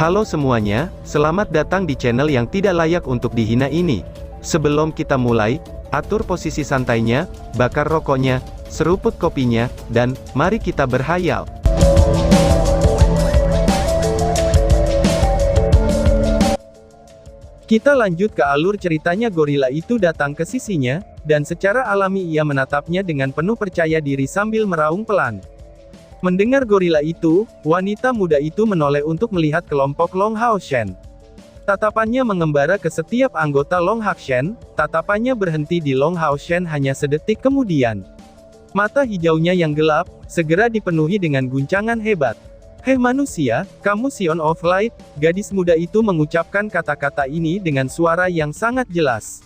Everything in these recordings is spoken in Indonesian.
Halo semuanya, selamat datang di channel yang tidak layak untuk dihina ini. Sebelum kita mulai, atur posisi santainya, bakar rokoknya, seruput kopinya, dan mari kita berhayal. Kita lanjut ke alur ceritanya. Gorila itu datang ke sisinya, dan secara alami ia menatapnya dengan penuh percaya diri sambil meraung pelan. Mendengar gorila itu, wanita muda itu menoleh untuk melihat kelompok Long Hao Shen. Tatapannya mengembara ke setiap anggota Long Hao Shen, tatapannya berhenti di Long Hao Shen hanya sedetik kemudian. Mata hijaunya yang gelap, segera dipenuhi dengan guncangan hebat. "Hei manusia, kamu Sion of Light," gadis muda itu mengucapkan kata-kata ini dengan suara yang sangat jelas.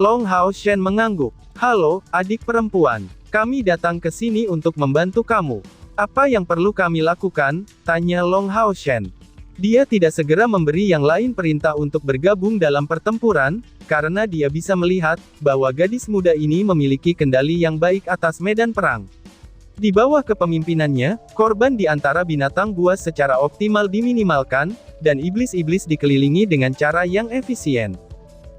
Long Hao Shen mengangguk. "Halo, adik perempuan. Kami datang ke sini untuk membantu kamu. Apa yang perlu kami lakukan?" tanya Long Hao Shen. Dia tidak segera memberi yang lain perintah untuk bergabung dalam pertempuran, karena dia bisa melihat bahwa gadis muda ini memiliki kendali yang baik atas medan perang. Di bawah kepemimpinannya, korban di antara binatang buas secara optimal diminimalkan, dan iblis-iblis dikelilingi dengan cara yang efisien.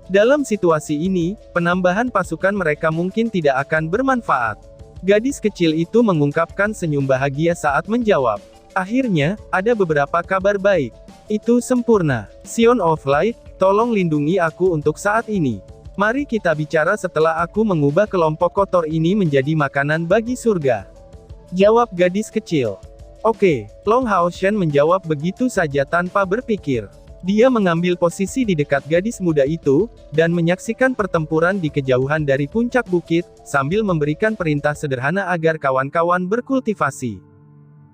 Dalam situasi ini, penambahan pasukan mereka mungkin tidak akan bermanfaat. Gadis kecil itu mengungkapkan senyum bahagia saat menjawab. "Akhirnya, ada beberapa kabar baik. Itu sempurna. Sion of Light, tolong lindungi aku untuk saat ini. Mari kita bicara setelah aku mengubah kelompok kotor ini menjadi makanan bagi surga," jawab gadis kecil. "Oke," Long Hao Shen menjawab begitu saja tanpa berpikir. Dia mengambil posisi di dekat gadis muda itu, dan menyaksikan pertempuran di kejauhan dari puncak bukit, sambil memberikan perintah sederhana agar kawan-kawan berkultivasi.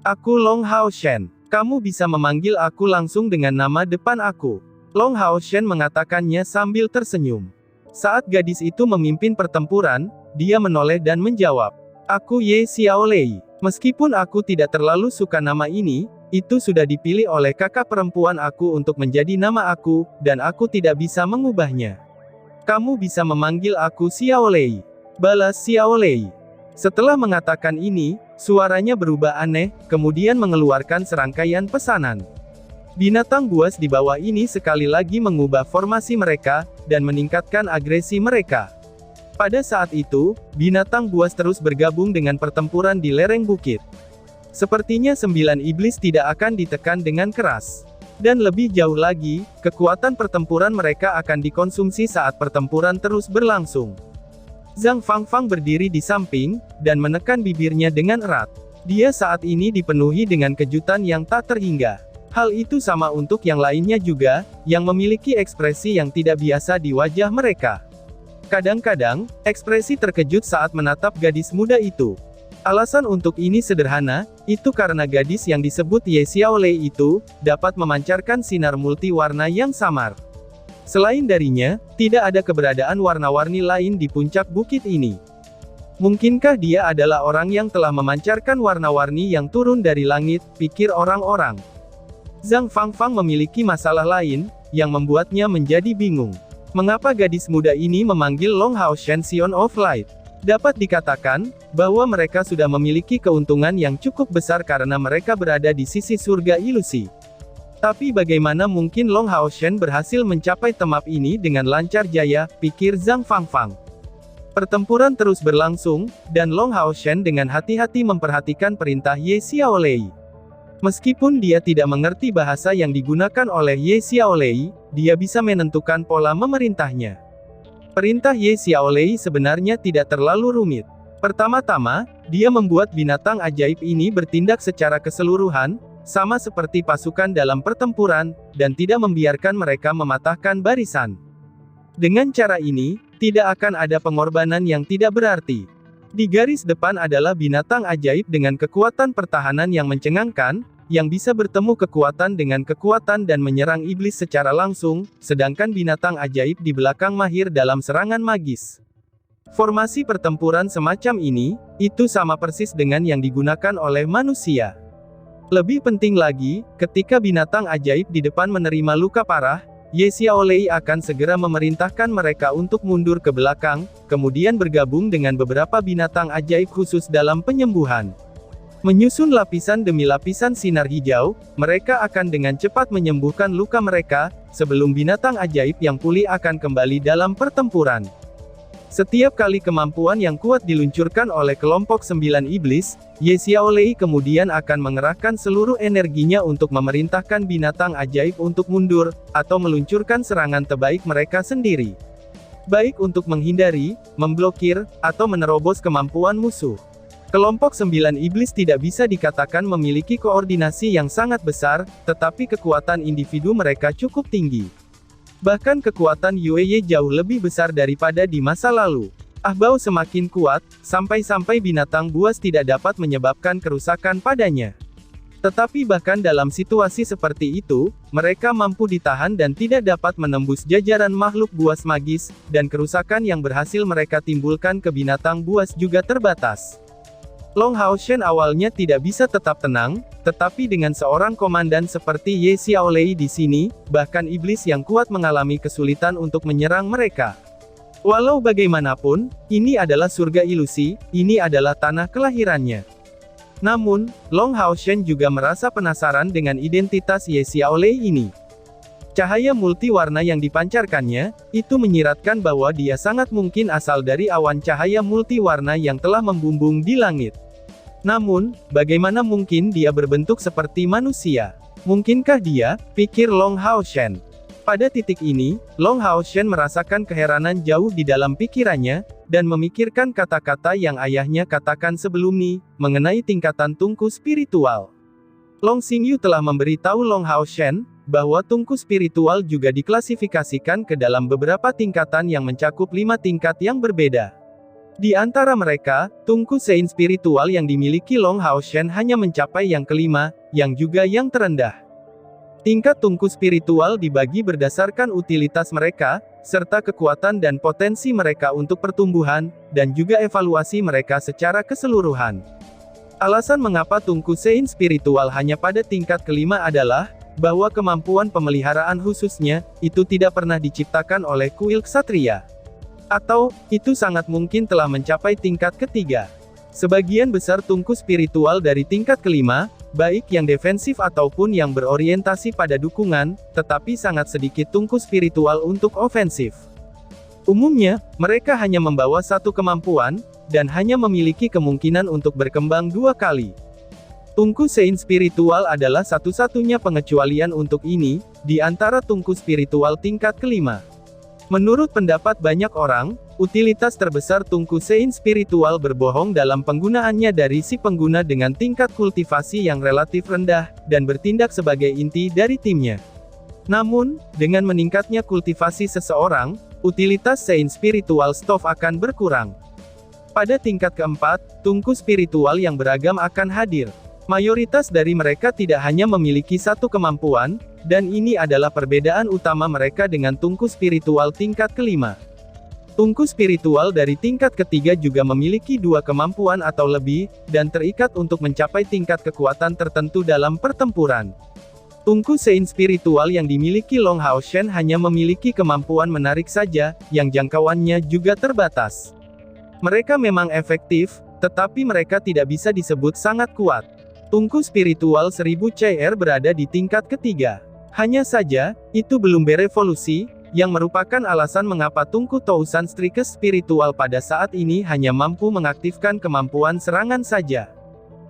"Aku Long Hao Shen. Kamu bisa memanggil aku langsung dengan nama depan aku," Long Hao Shen mengatakannya sambil tersenyum. Saat gadis itu memimpin pertempuran, dia menoleh dan menjawab, "Aku Ye Xiaolei. Meskipun aku tidak terlalu suka nama ini, itu sudah dipilih oleh kakak perempuan aku untuk menjadi nama aku, dan aku tidak bisa mengubahnya. Kamu bisa memanggil aku Xiaolei," balas Xiaolei. Setelah mengatakan ini, suaranya berubah aneh, kemudian mengeluarkan serangkaian pesanan. Binatang buas di bawah ini sekali lagi mengubah formasi mereka, dan meningkatkan agresi mereka. Pada saat itu, binatang buas terus bergabung dengan pertempuran di lereng bukit. Sepertinya 9 iblis tidak akan ditekan dengan keras. Dan lebih jauh lagi, kekuatan pertempuran mereka akan dikonsumsi saat pertempuran terus berlangsung. Zhang Fangfang berdiri di samping, dan menekan bibirnya dengan erat. Dia saat ini dipenuhi dengan kejutan yang tak terhingga. Hal itu sama untuk yang lainnya juga, yang memiliki ekspresi yang tidak biasa di wajah mereka. Kadang-kadang, ekspresi terkejut saat menatap gadis muda itu. Alasan untuk ini sederhana, itu karena gadis yang disebut Ye Xiaolei itu, dapat memancarkan sinar multi-warna yang samar. Selain darinya, tidak ada keberadaan warna-warni lain di puncak bukit ini. Mungkinkah dia adalah orang yang telah memancarkan warna-warni yang turun dari langit, pikir orang-orang. Zhang Fangfang memiliki masalah lain, yang membuatnya menjadi bingung. Mengapa gadis muda ini memanggil Long Hao Shen Sion of Light? Dapat dikatakan, bahwa mereka sudah memiliki keuntungan yang cukup besar karena mereka berada di sisi surga ilusi. Tapi bagaimana mungkin Long Hao Shen berhasil mencapai tempat ini dengan lancar jaya, pikir Zhang Fangfang. Pertempuran terus berlangsung, dan Long Hao Shen dengan hati-hati memperhatikan perintah Ye Xiaolei. Meskipun dia tidak mengerti bahasa yang digunakan oleh Ye Xiaolei, dia bisa menentukan pola memerintahnya. Perintah Ye Xiaolei sebenarnya tidak terlalu rumit. Pertama-tama, dia membuat binatang ajaib ini bertindak secara keseluruhan, sama seperti pasukan dalam pertempuran, dan tidak membiarkan mereka mematahkan barisan. Dengan cara ini, tidak akan ada pengorbanan yang tidak berarti. Di garis depan adalah binatang ajaib dengan kekuatan pertahanan yang mencengangkan, yang bisa bertemu kekuatan dengan kekuatan dan menyerang iblis secara langsung, sedangkan binatang ajaib di belakang mahir dalam serangan magis. Formasi pertempuran semacam ini, itu sama persis dengan yang digunakan oleh manusia. Lebih penting lagi, ketika binatang ajaib di depan menerima luka parah, Ye Xiaolei akan segera memerintahkan mereka untuk mundur ke belakang, kemudian bergabung dengan beberapa binatang ajaib khusus dalam penyembuhan. Menyusun lapisan demi lapisan sinar hijau, mereka akan dengan cepat menyembuhkan luka mereka, sebelum binatang ajaib yang pulih akan kembali dalam pertempuran. Setiap kali kemampuan yang kuat diluncurkan oleh kelompok 9 iblis, Ye Xiaolei kemudian akan mengerahkan seluruh energinya untuk memerintahkan binatang ajaib untuk mundur, atau meluncurkan serangan terbaik mereka sendiri. Baik untuk menghindari, memblokir, atau menerobos kemampuan musuh. Kelompok 9 iblis tidak bisa dikatakan memiliki koordinasi yang sangat besar, tetapi kekuatan individu mereka cukup tinggi. Bahkan kekuatan Yueye jauh lebih besar daripada di masa lalu. Ahbao semakin kuat, sampai-sampai binatang buas tidak dapat menyebabkan kerusakan padanya. Tetapi bahkan dalam situasi seperti itu, mereka mampu ditahan dan tidak dapat menembus jajaran makhluk buas magis, dan kerusakan yang berhasil mereka timbulkan ke binatang buas juga terbatas. Long Haoshen awalnya tidak bisa tetap tenang, tetapi dengan seorang komandan seperti Ye Xiaolei di sini, bahkan iblis yang kuat mengalami kesulitan untuk menyerang mereka. Walau bagaimanapun, ini adalah surga ilusi, ini adalah tanah kelahirannya. Namun, Long Haoshen juga merasa penasaran dengan identitas Ye Xiaolei ini. Cahaya multiwarna yang dipancarkannya, itu menyiratkan bahwa dia sangat mungkin asal dari awan cahaya multiwarna yang telah membumbung di langit. Namun, bagaimana mungkin dia berbentuk seperti manusia? Mungkinkah dia, pikir Long Haoshen. Pada titik ini, Long Haoshen merasakan keheranan jauh di dalam pikirannya, dan memikirkan kata-kata yang ayahnya katakan sebelum ini, mengenai tingkatan tungku spiritual. Long Xingyu telah memberitahu Long Haoshen, bahwa tungku spiritual juga diklasifikasikan ke dalam beberapa tingkatan yang mencakup 5 tingkat yang berbeda. Di antara mereka, tungku sein spiritual yang dimiliki Long Haoshen hanya mencapai yang kelima, yang juga yang terendah. Tingkat tungku spiritual dibagi berdasarkan utilitas mereka, serta kekuatan dan potensi mereka untuk pertumbuhan, dan juga evaluasi mereka secara keseluruhan. Alasan mengapa tungku sein spiritual hanya pada tingkat kelima adalah, bahwa kemampuan pemeliharaan khususnya, itu tidak pernah diciptakan oleh kuil ksatria. Atau, itu sangat mungkin telah mencapai tingkat ketiga. Sebagian besar tungku spiritual dari tingkat kelima, baik yang defensif ataupun yang berorientasi pada dukungan, tetapi sangat sedikit tungku spiritual untuk ofensif. Umumnya, mereka hanya membawa satu kemampuan, dan hanya memiliki kemungkinan untuk berkembang 2 kali. Tungku sein spiritual adalah satu-satunya pengecualian untuk ini, di antara tungku spiritual tingkat kelima. Menurut pendapat banyak orang, utilitas terbesar tungku sein spiritual berbohong dalam penggunaannya dari si pengguna dengan tingkat kultivasi yang relatif rendah, dan bertindak sebagai inti dari timnya. Namun, dengan meningkatnya kultivasi seseorang, utilitas sein spiritual staff akan berkurang. Pada tingkat keempat, tungku spiritual yang beragam akan hadir. Mayoritas dari mereka tidak hanya memiliki satu kemampuan, dan ini adalah perbedaan utama mereka dengan tungku spiritual tingkat kelima. Tungku spiritual dari tingkat ketiga juga memiliki 2 kemampuan atau lebih, dan terikat untuk mencapai tingkat kekuatan tertentu dalam pertempuran. Tungku sein spiritual yang dimiliki Long Haoshen hanya memiliki kemampuan menarik saja, yang jangkauannya juga terbatas. Mereka memang efektif, tetapi mereka tidak bisa disebut sangat kuat. Tungku spiritual 1000 CR berada di tingkat ketiga. Hanya saja, itu belum berevolusi, yang merupakan alasan mengapa tungku Tousan Strikes spiritual pada saat ini hanya mampu mengaktifkan kemampuan serangan saja.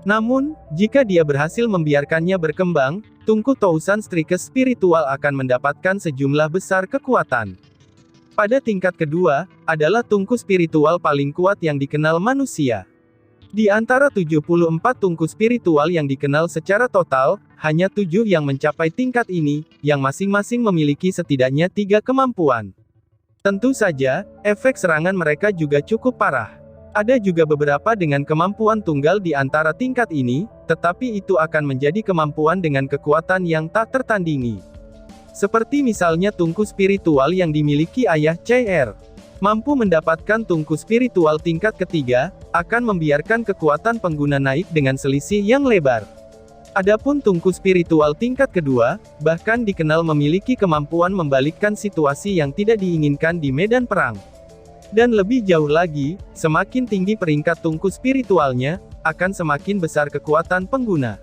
Namun, jika dia berhasil membiarkannya berkembang, tungku Tousan Strikes spiritual akan mendapatkan sejumlah besar kekuatan. Pada tingkat kedua, adalah tungku spiritual paling kuat yang dikenal manusia. Di antara 74 tungku spiritual yang dikenal secara total, hanya 7 yang mencapai tingkat ini, yang masing-masing memiliki setidaknya 3 kemampuan. Tentu saja, efek serangan mereka juga cukup parah. Ada juga beberapa dengan kemampuan tunggal di antara tingkat ini, tetapi itu akan menjadi kemampuan dengan kekuatan yang tak tertandingi. Seperti misalnya tungku spiritual yang dimiliki ayah CR. Mampu mendapatkan tungku spiritual tingkat ketiga, akan membiarkan kekuatan pengguna naik dengan selisih yang lebar. Adapun tungku spiritual tingkat kedua, bahkan dikenal memiliki kemampuan membalikkan situasi yang tidak diinginkan di medan perang. Dan lebih jauh lagi, semakin tinggi peringkat tungku spiritualnya, akan semakin besar kekuatan pengguna.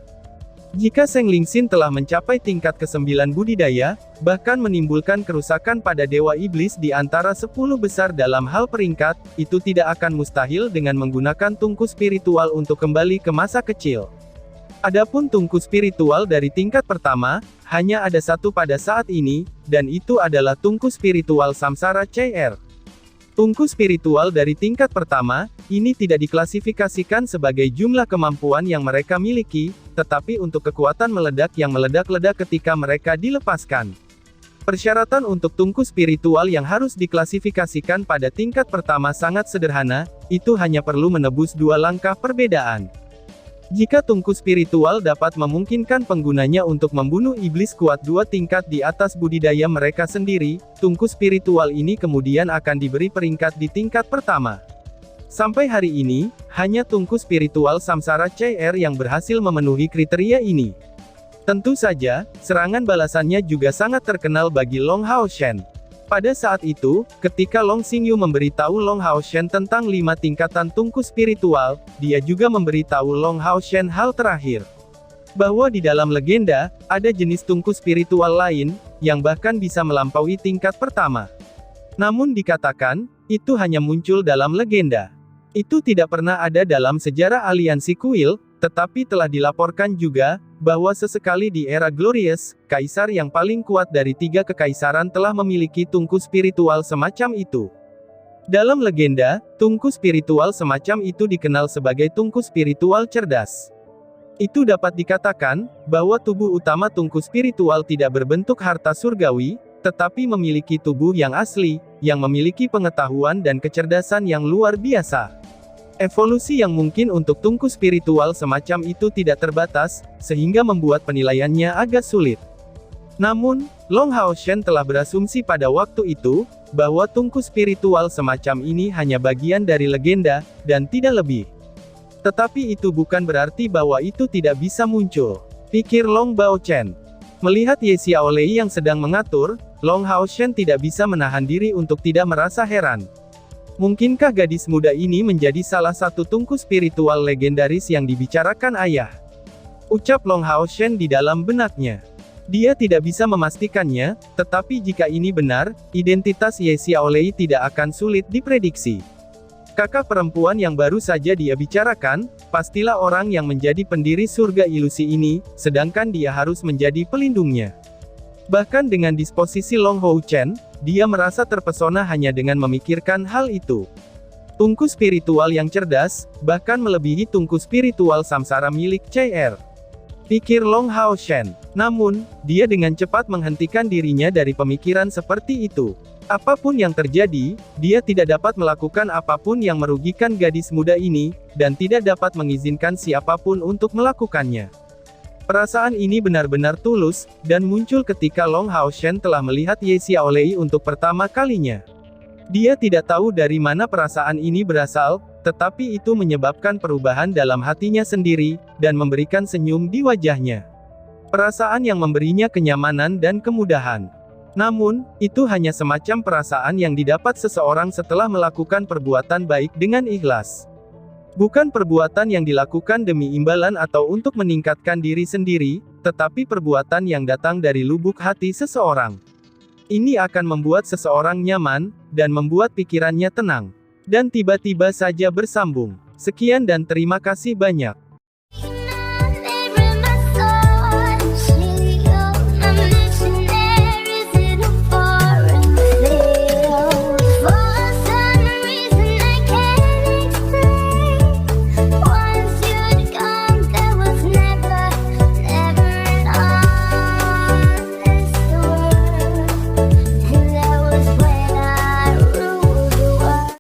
Jika Seng Lingxin telah mencapai tingkat ke-9 budidaya, bahkan menimbulkan kerusakan pada Dewa Iblis di antara 10 besar dalam hal peringkat, itu tidak akan mustahil dengan menggunakan tungku spiritual untuk kembali ke masa kecil. Adapun tungku spiritual dari tingkat pertama, hanya ada satu pada saat ini, dan itu adalah tungku spiritual Samsara CR. Tungku spiritual dari tingkat pertama, ini tidak diklasifikasikan sebagai jumlah kemampuan yang mereka miliki, tetapi untuk kekuatan meledak yang meledak-ledak ketika mereka dilepaskan. Persyaratan untuk tungku spiritual yang harus diklasifikasikan pada tingkat pertama sangat sederhana, itu hanya perlu menebus 2 langkah perbedaan. Jika tungku spiritual dapat memungkinkan penggunanya untuk membunuh iblis kuat 2 tingkat di atas budidaya mereka sendiri, tungku spiritual ini kemudian akan diberi peringkat di tingkat pertama. Sampai hari ini, hanya tungku spiritual Samsara CR yang berhasil memenuhi kriteria ini. Tentu saja, serangan balasannya juga sangat terkenal bagi Long Hao Shen. Pada saat itu, ketika Long Xingyu memberitahu Long Hao Shen tentang 5 tingkatan tungku spiritual, dia juga memberitahu Long Hao Shen hal terakhir. Bahwa di dalam legenda, ada jenis tungku spiritual lain, yang bahkan bisa melampaui tingkat pertama. Namun dikatakan, itu hanya muncul dalam legenda. Itu tidak pernah ada dalam sejarah aliansi kuil, tetapi telah dilaporkan juga, bahwa sesekali di era Glorious, kaisar yang paling kuat dari 3 kekaisaran telah memiliki tungku spiritual semacam itu. Dalam legenda, tungku spiritual semacam itu dikenal sebagai tungku spiritual cerdas. Itu dapat dikatakan, bahwa tubuh utama tungku spiritual tidak berbentuk harta surgawi, tetapi memiliki tubuh yang asli, yang memiliki pengetahuan dan kecerdasan yang luar biasa. Evolusi yang mungkin untuk tungku spiritual semacam itu tidak terbatas, sehingga membuat penilaiannya agak sulit. Namun, Long Hao Shen telah berasumsi pada waktu itu, bahwa tungku spiritual semacam ini hanya bagian dari legenda, dan tidak lebih. Tetapi itu bukan berarti bahwa itu tidak bisa muncul, pikir Long Bao Chen. Melihat Ye Xiaolei yang sedang mengatur, Long Hao Shen tidak bisa menahan diri untuk tidak merasa heran. Mungkinkah gadis muda ini menjadi salah satu tungku spiritual legendaris yang dibicarakan ayah? Ucap Long Hao Shen di dalam benaknya. Dia tidak bisa memastikannya, tetapi jika ini benar, identitas Ye Xiaolei tidak akan sulit diprediksi. Kakak perempuan yang baru saja dia bicarakan, pastilah orang yang menjadi pendiri surga ilusi ini, sedangkan dia harus menjadi pelindungnya. Bahkan dengan disposisi Long Hao Chen, dia merasa terpesona hanya dengan memikirkan hal itu. Tungku spiritual yang cerdas, bahkan melebihi tungku spiritual Samsara milik CR. Pikir Long Hao Shen. Namun, dia dengan cepat menghentikan dirinya dari pemikiran seperti itu. Apapun yang terjadi, dia tidak dapat melakukan apapun yang merugikan gadis muda ini, dan tidak dapat mengizinkan siapapun untuk melakukannya. Perasaan ini benar-benar tulus, dan muncul ketika Long Hao Shen telah melihat Ye Xiaolei untuk pertama kalinya. Dia tidak tahu dari mana perasaan ini berasal, tetapi itu menyebabkan perubahan dalam hatinya sendiri, dan memberikan senyum di wajahnya. Perasaan yang memberinya kenyamanan dan kemudahan. Namun, itu hanya semacam perasaan yang didapat seseorang setelah melakukan perbuatan baik dengan ikhlas. Bukan perbuatan yang dilakukan demi imbalan atau untuk meningkatkan diri sendiri, tetapi perbuatan yang datang dari lubuk hati seseorang. Ini akan membuat seseorang nyaman, dan membuat pikirannya tenang. Dan tiba-tiba saja bersambung. Sekian dan terima kasih banyak.